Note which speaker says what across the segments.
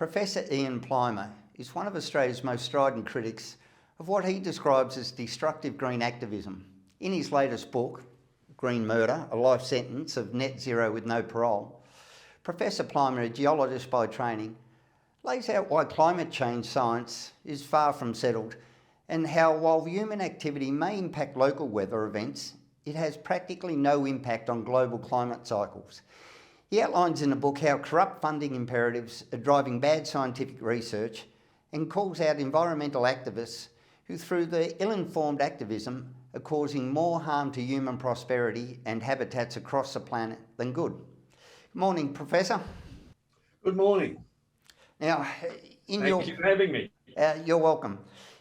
Speaker 1: Professor Ian Plimer is one of Australia's most strident critics of what he describes as destructive green activism. In his latest book, Green Murder, a life sentence of net zero with no parole, Professor Plimer, a geologist by training, lays out why climate change science is far from settled and how, while human activity may impact local weather events, it has practically no impact on global climate cycles. He outlines in the book how corrupt funding imperatives are driving bad scientific research and calls out environmental activists who, through their ill-informed activism, are causing more harm to human prosperity and habitats across the planet than good. Good morning, Professor.
Speaker 2: Good morning.
Speaker 1: Now,
Speaker 2: Thank you for having me.
Speaker 1: You're welcome.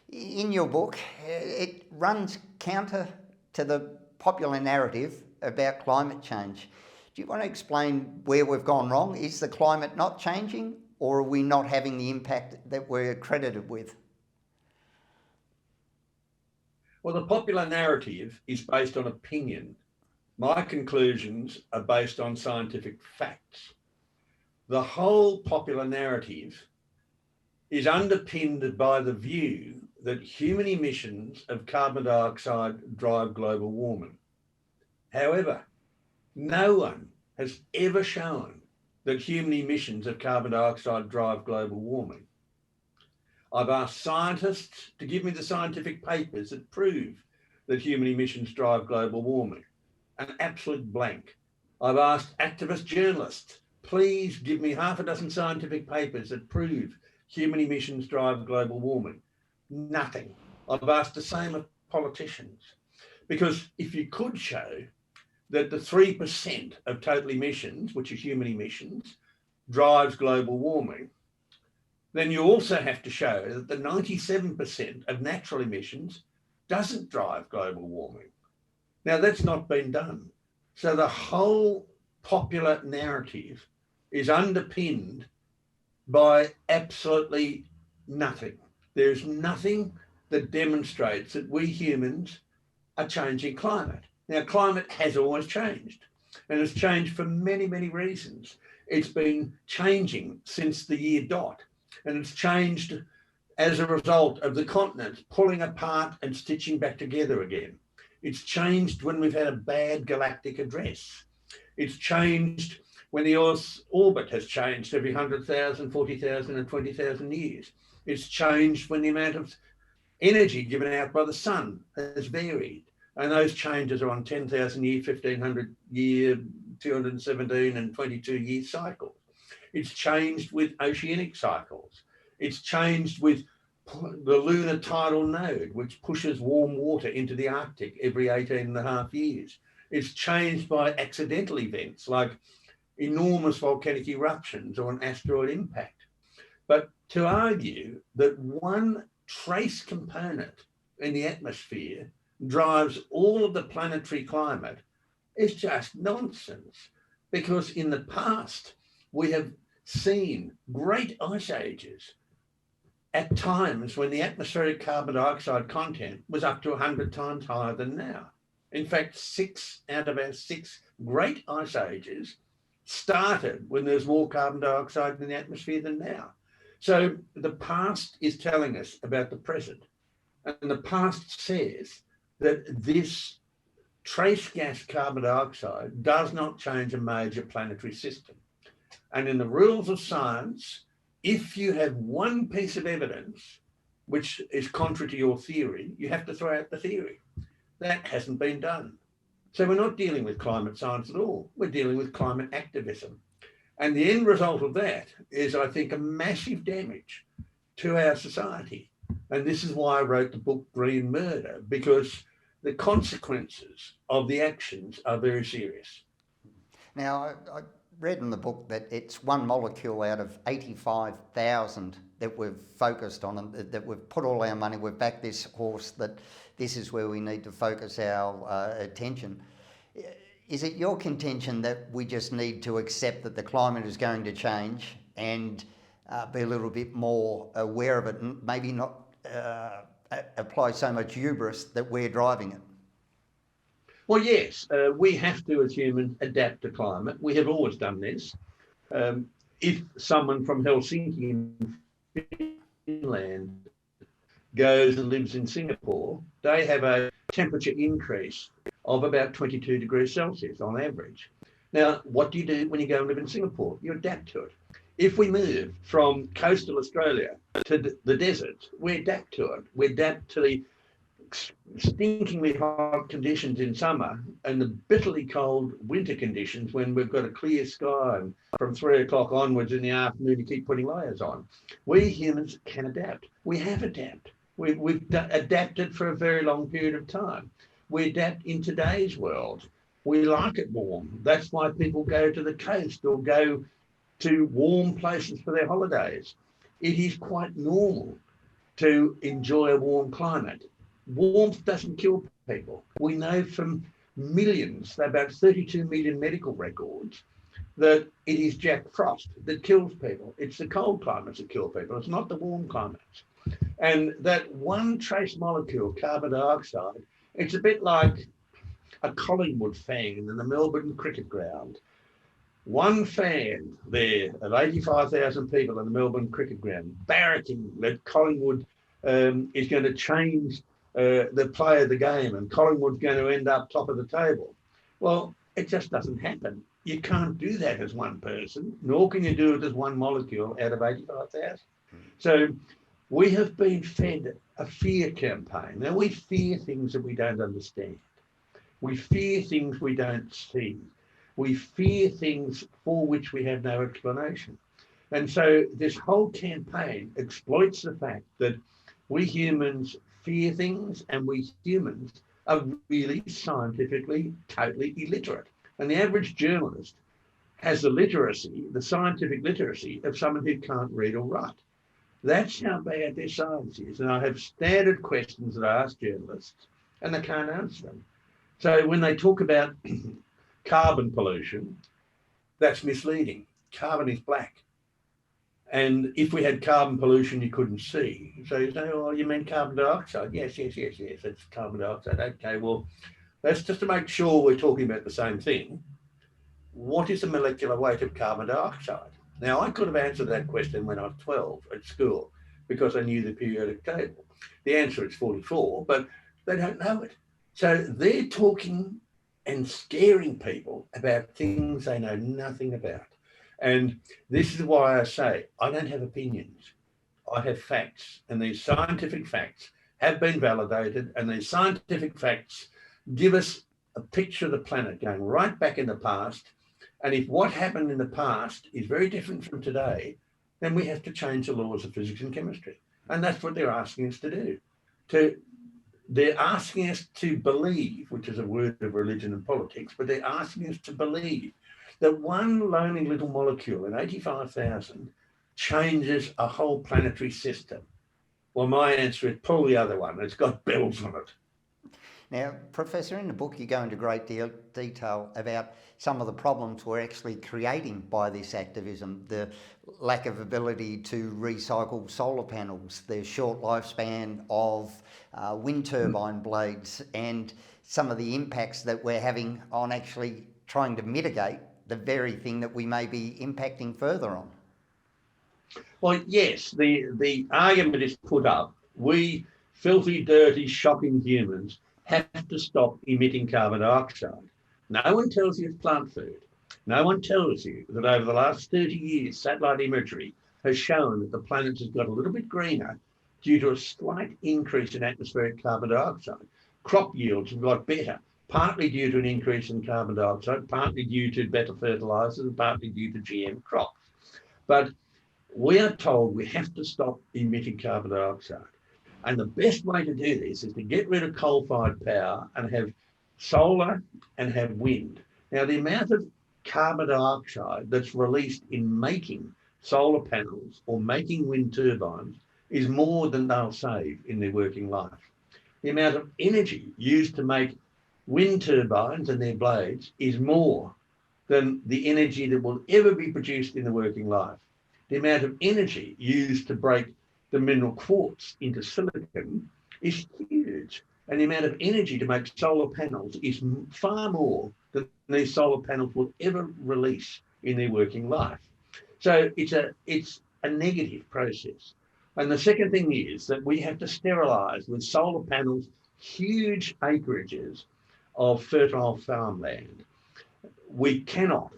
Speaker 1: In your book, it runs counter to the popular narrative about climate change. Do you want to explain where we've gone wrong? Is the climate not changing, or are we not having the impact that we're credited with?
Speaker 2: Well, the popular narrative is based on opinion. My conclusions are based on scientific facts. The whole popular narrative is underpinned by the view that human emissions of carbon dioxide drive global warming. However, no one has ever shown that human emissions of carbon dioxide drive global warming. I've asked scientists to give me the scientific papers that prove that human emissions drive global warming. An absolute blank. I've asked activist journalists, please give me half a dozen scientific papers that prove human emissions drive global warming. Nothing. I've asked the same of politicians. Because if you could show that the 3% of total emissions, which are human emissions, drives global warming, then you also have to show that the 97% of natural emissions doesn't drive global warming. Now, that's not been done. So the whole popular narrative is underpinned by absolutely nothing. There's nothing that demonstrates that we humans are changing climate. Now, climate has always changed, and it's changed for many, many reasons. It's been changing since the year dot, and it's changed as a result of the continents pulling apart and stitching back together again. It's changed when we've had a bad galactic address. It's changed when the Earth's orbit has changed every 100,000, 40,000 and 20,000 years. It's changed when the amount of energy given out by the sun has varied. And those changes are on 10,000 year, 1,500 year, 217 and 22 year cycles. It's changed with oceanic cycles. It's changed with the lunar tidal node, which pushes warm water into the Arctic every 18 and a half years. It's changed by accidental events like enormous volcanic eruptions or an asteroid impact. But to argue that one trace component in the atmosphere drives all of the planetary climate is just nonsense, because in the past we have seen great ice ages at times when the atmospheric carbon dioxide content was up to 100 times higher than now. In fact, 6 out of our 6 great ice ages started when there's more carbon dioxide in the atmosphere than now. So the past is telling us about the present, and the past says that this trace gas carbon dioxide does not change a major planetary system. And in the rules of science, if you have one piece of evidence which is contrary to your theory, you have to throw out the theory. That hasn't been done. So we're not dealing with climate science at all. We're dealing with climate activism. And the end result of that is, I think, a massive damage to our society. And this is why I wrote the book Green Murder, because the consequences of the actions are very serious.
Speaker 1: Now, I read in the book that it's one molecule out of 85,000 that we've focused on, and that we've put all our money, we've backed this horse, that this is where we need to focus our attention. Is it your contention that we just need to accept that the climate is going to change and be a little bit more aware of it, and maybe not apply so much hubris that we're driving it?
Speaker 2: Well, yes, we have to, as humans, adapt to climate. We have always done this. if someone from Helsinki in Finland goes and lives in Singapore, they have a temperature increase of about 22 degrees Celsius on average. Now, what do you do when you go and live in Singapore? You adapt to it. If we move from coastal Australia to the desert, we adapt to it. We adapt to the stinkingly hot conditions in summer and the bitterly cold winter conditions when we've got a clear sky and from 3 o'clock onwards in the afternoon you keep putting layers on. We humans can adapt. We have adapted. We've adapted for a very long period of time. We adapt in today's world. We like it warm. That's why people go to the coast or go to warm places for their holidays. It is quite normal to enjoy a warm climate. Warmth doesn't kill people. We know from millions, about 32 million medical records, that it is Jack Frost that kills people. It's the cold climates that kill people. It's not the warm climates. And that one trace molecule, carbon dioxide, it's a bit like a Collingwood fan in the Melbourne cricket ground. One fan there of 85,000 people in the Melbourne cricket ground barracking that Collingwood is going to change the play of the game and Collingwood's going to end up top of the table. Well, it just doesn't happen. You can't do that as one person, nor can you do it as one molecule out of 85,000. So we have been fed a fear campaign. Now we fear things that we don't understand. We fear things we don't see. We fear things for which we have no explanation. And so this whole campaign exploits the fact that we humans fear things and we humans are really scientifically totally illiterate. And the average journalist has the literacy, the scientific literacy of someone who can't read or write. That's how bad their science is. And I have standard questions that I ask journalists and they can't answer them. So when they talk about carbon pollution, that's misleading. Carbon is black. And if we had carbon pollution, you couldn't see. So you say, oh, you mean carbon dioxide? Yes, it's carbon dioxide. Okay, well, that's just to make sure we're talking about the same thing. What is the molecular weight of carbon dioxide? Now, I could have answered that question when I was 12 at school because I knew the periodic table. The answer is 44, but they don't know it. So they're talking and scaring people about things they know nothing about. And this is why I say I don't have opinions. I have facts, and these scientific facts have been validated, and these scientific facts give us a picture of the planet going right back in the past. And if what happened in the past is very different from today, then we have to change the laws of physics and chemistry. And that's what they're asking us to do. They're asking us to believe, which is a word of religion and politics, but they're asking us to believe that one lonely little molecule in 85,000 changes a whole planetary system. Well, my answer is pull the other one. It's got bells on it.
Speaker 1: Now, Professor, in the book you go into great detail about some of the problems we're actually creating by this activism, the lack of ability to recycle solar panels, the short lifespan of wind turbine blades, and some of the impacts that we're having on actually trying to mitigate the very thing that we may be impacting further on.
Speaker 2: Well, yes, the argument is put up. We filthy, dirty, shocking humans have to stop emitting carbon dioxide. No one tells you it's plant food. No one tells you that over the last 30 years, satellite imagery has shown that the planet has got a little bit greener due to a slight increase in atmospheric carbon dioxide. Crop yields have got better, partly due to an increase in carbon dioxide, partly due to better fertilizers, and partly due to GM crops. But we are told we have to stop emitting carbon dioxide. And the best way to do this is to get rid of coal-fired power and have solar and have wind. Now, the amount of carbon dioxide that's released in making solar panels or making wind turbines is more than they'll save in their working life. The amount of energy used to make wind turbines and their blades is more than the energy that will ever be produced in the working life. The amount of energy used to break the mineral quartz into silicon is huge. And the amount of energy to make solar panels is far more than these solar panels will ever release in their working life. So it's a negative process. And the second thing is that we have to sterilise with solar panels huge acreages of fertile farmland. We cannot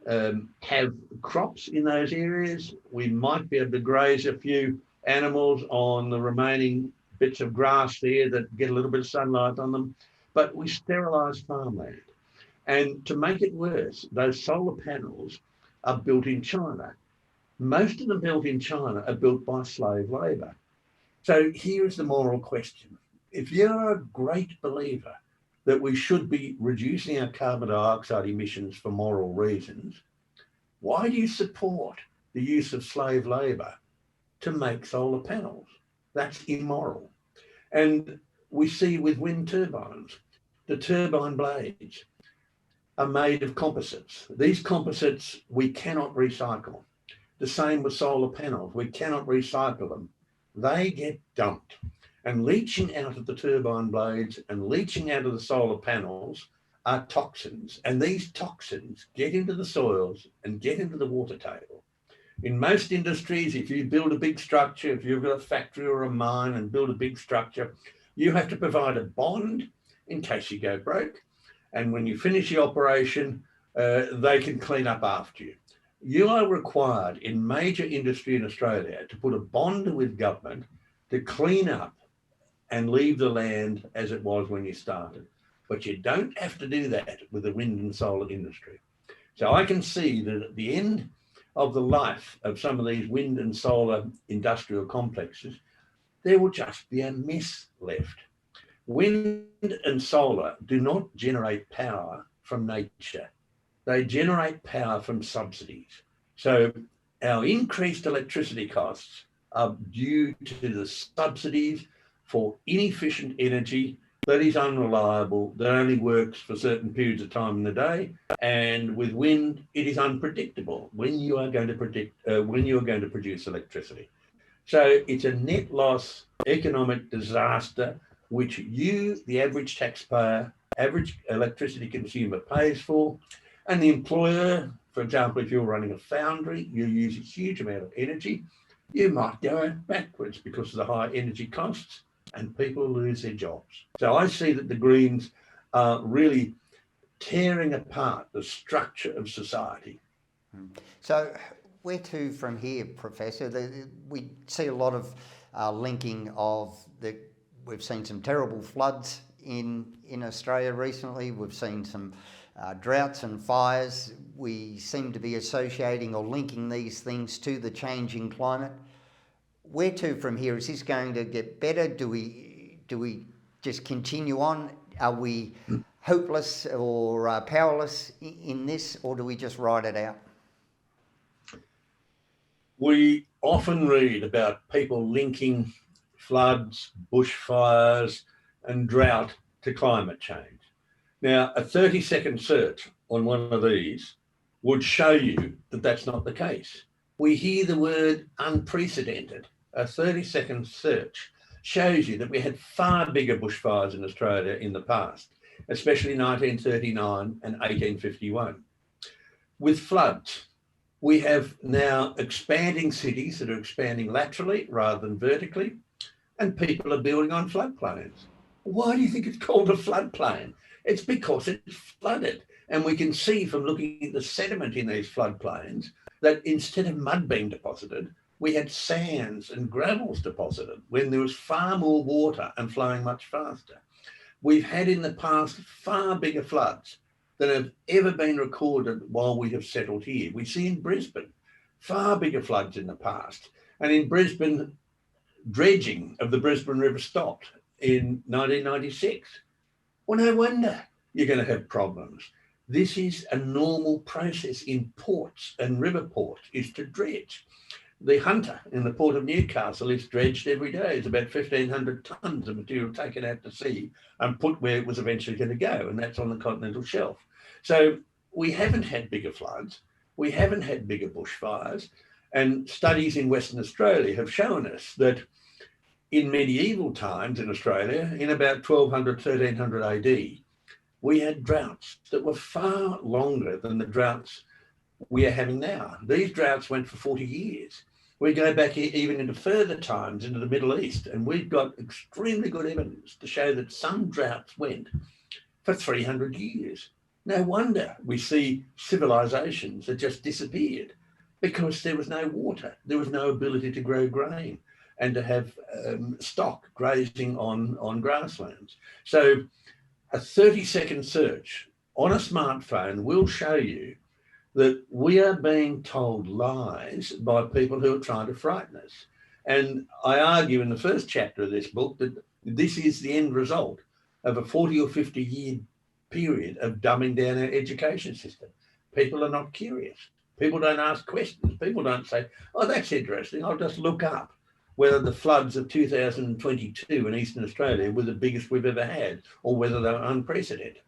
Speaker 2: have crops in those areas. We might be able to graze a few animals on the remaining bits of grass there that get a little bit of sunlight on them, but we sterilise farmland. And to make it worse, those solar panels are built in China. Most of them built in China are built by slave labour. So here's the moral question. If you're a great believer that we should be reducing our carbon dioxide emissions for moral reasons, why do you support the use of slave labour to make solar panels? That's immoral. And we see with wind turbines, the turbine blades are made of composites. These composites we cannot recycle. The same with solar panels. We cannot recycle them. They get dumped. And leaching out of the turbine blades and leaching out of the solar panels are toxins. And these toxins get into the soils and get into the water table. In most industries, if you build a big structure, if you've got a factory or a mine and build a big structure, you have to provide a bond in case you go broke. And when you finish the operation, they can clean up after you. You are required in major industry in Australia to put a bond with government to clean up and leave the land as it was when you started. But you don't have to do that with the wind and solar industry. So I can see that at the end of the life of some of these wind and solar industrial complexes, there will just be a mess left. Wind and solar do not generate power from nature. They generate power from subsidies. So our increased electricity costs are due to the subsidies for inefficient energy that is unreliable, that only works for certain periods of time in the day. And with wind, it is unpredictable when you are going to produce electricity. So it's a net loss economic disaster, which you, the average taxpayer, average electricity consumer, pays for. And the employer, for example, if you're running a foundry, you use a huge amount of energy, you might go backwards because of the high energy costs and people lose their jobs. So I see that the Greens are really tearing apart the structure of society.
Speaker 1: So where to from here, Professor? We see a lot of linking of we've seen some terrible floods in Australia recently. We've seen some droughts and fires. We seem to be associating or linking these things to the changing climate. Where to from here? Is this going to get better? Do we just continue on? Are we hopeless or powerless in this, or do we just ride it out?
Speaker 2: We often read about people linking floods, bushfires, and drought to climate change. Now, a 30-second search on one of these would show you that that's not the case. We hear the word unprecedented. A 30-second search shows you that we had far bigger bushfires in Australia in the past, especially 1939 and 1851. With floods, we have now expanding cities that are expanding laterally rather than vertically, and people are building on floodplains. Why do you think it's called a floodplain? It's because it's flooded. And we can see from looking at the sediment in these floodplains that instead of mud being deposited, we had sands and gravels deposited when there was far more water and flowing much faster. We've had in the past far bigger floods than have ever been recorded while we have settled here. We see in Brisbane far bigger floods in the past. And in Brisbane, dredging of the Brisbane River stopped in 1996. Well, no wonder you're going to have problems. This is a normal process in ports and river ports, is to dredge. The Hunter in the port of Newcastle is dredged every day. It's about 1,500 tonnes of material taken out to sea and put where it was eventually going to go, and that's on the continental shelf. So we haven't had bigger floods. We haven't had bigger bushfires. And studies in Western Australia have shown us that in medieval times in Australia, in about 1200, 1300 AD, we had droughts that were far longer than the droughts we are having now. These droughts went for 40 years. We go back even into further times, into the Middle East, and we've got extremely good evidence to show that some droughts went for 300 years. No wonder we see civilizations that just disappeared, because there was no water, there was no ability to grow grain and to have stock grazing on grasslands. So a 30-second search on a smartphone will show you that we are being told lies by people who are trying to frighten us. And I argue in the first chapter of this book that this is the end result of a 40 or 50 year period of dumbing down our education system. People are not curious. People don't ask questions. People don't say, oh, that's interesting. I'll just look up whether the floods of 2022 in Eastern Australia were the biggest we've ever had, or whether they were unprecedented.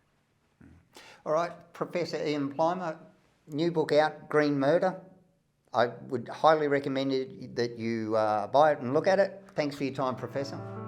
Speaker 1: All right, Professor Ian Plimer, new book out, Green Murder. I would highly recommend that you buy it and look at it. Thanks for your time, Professor.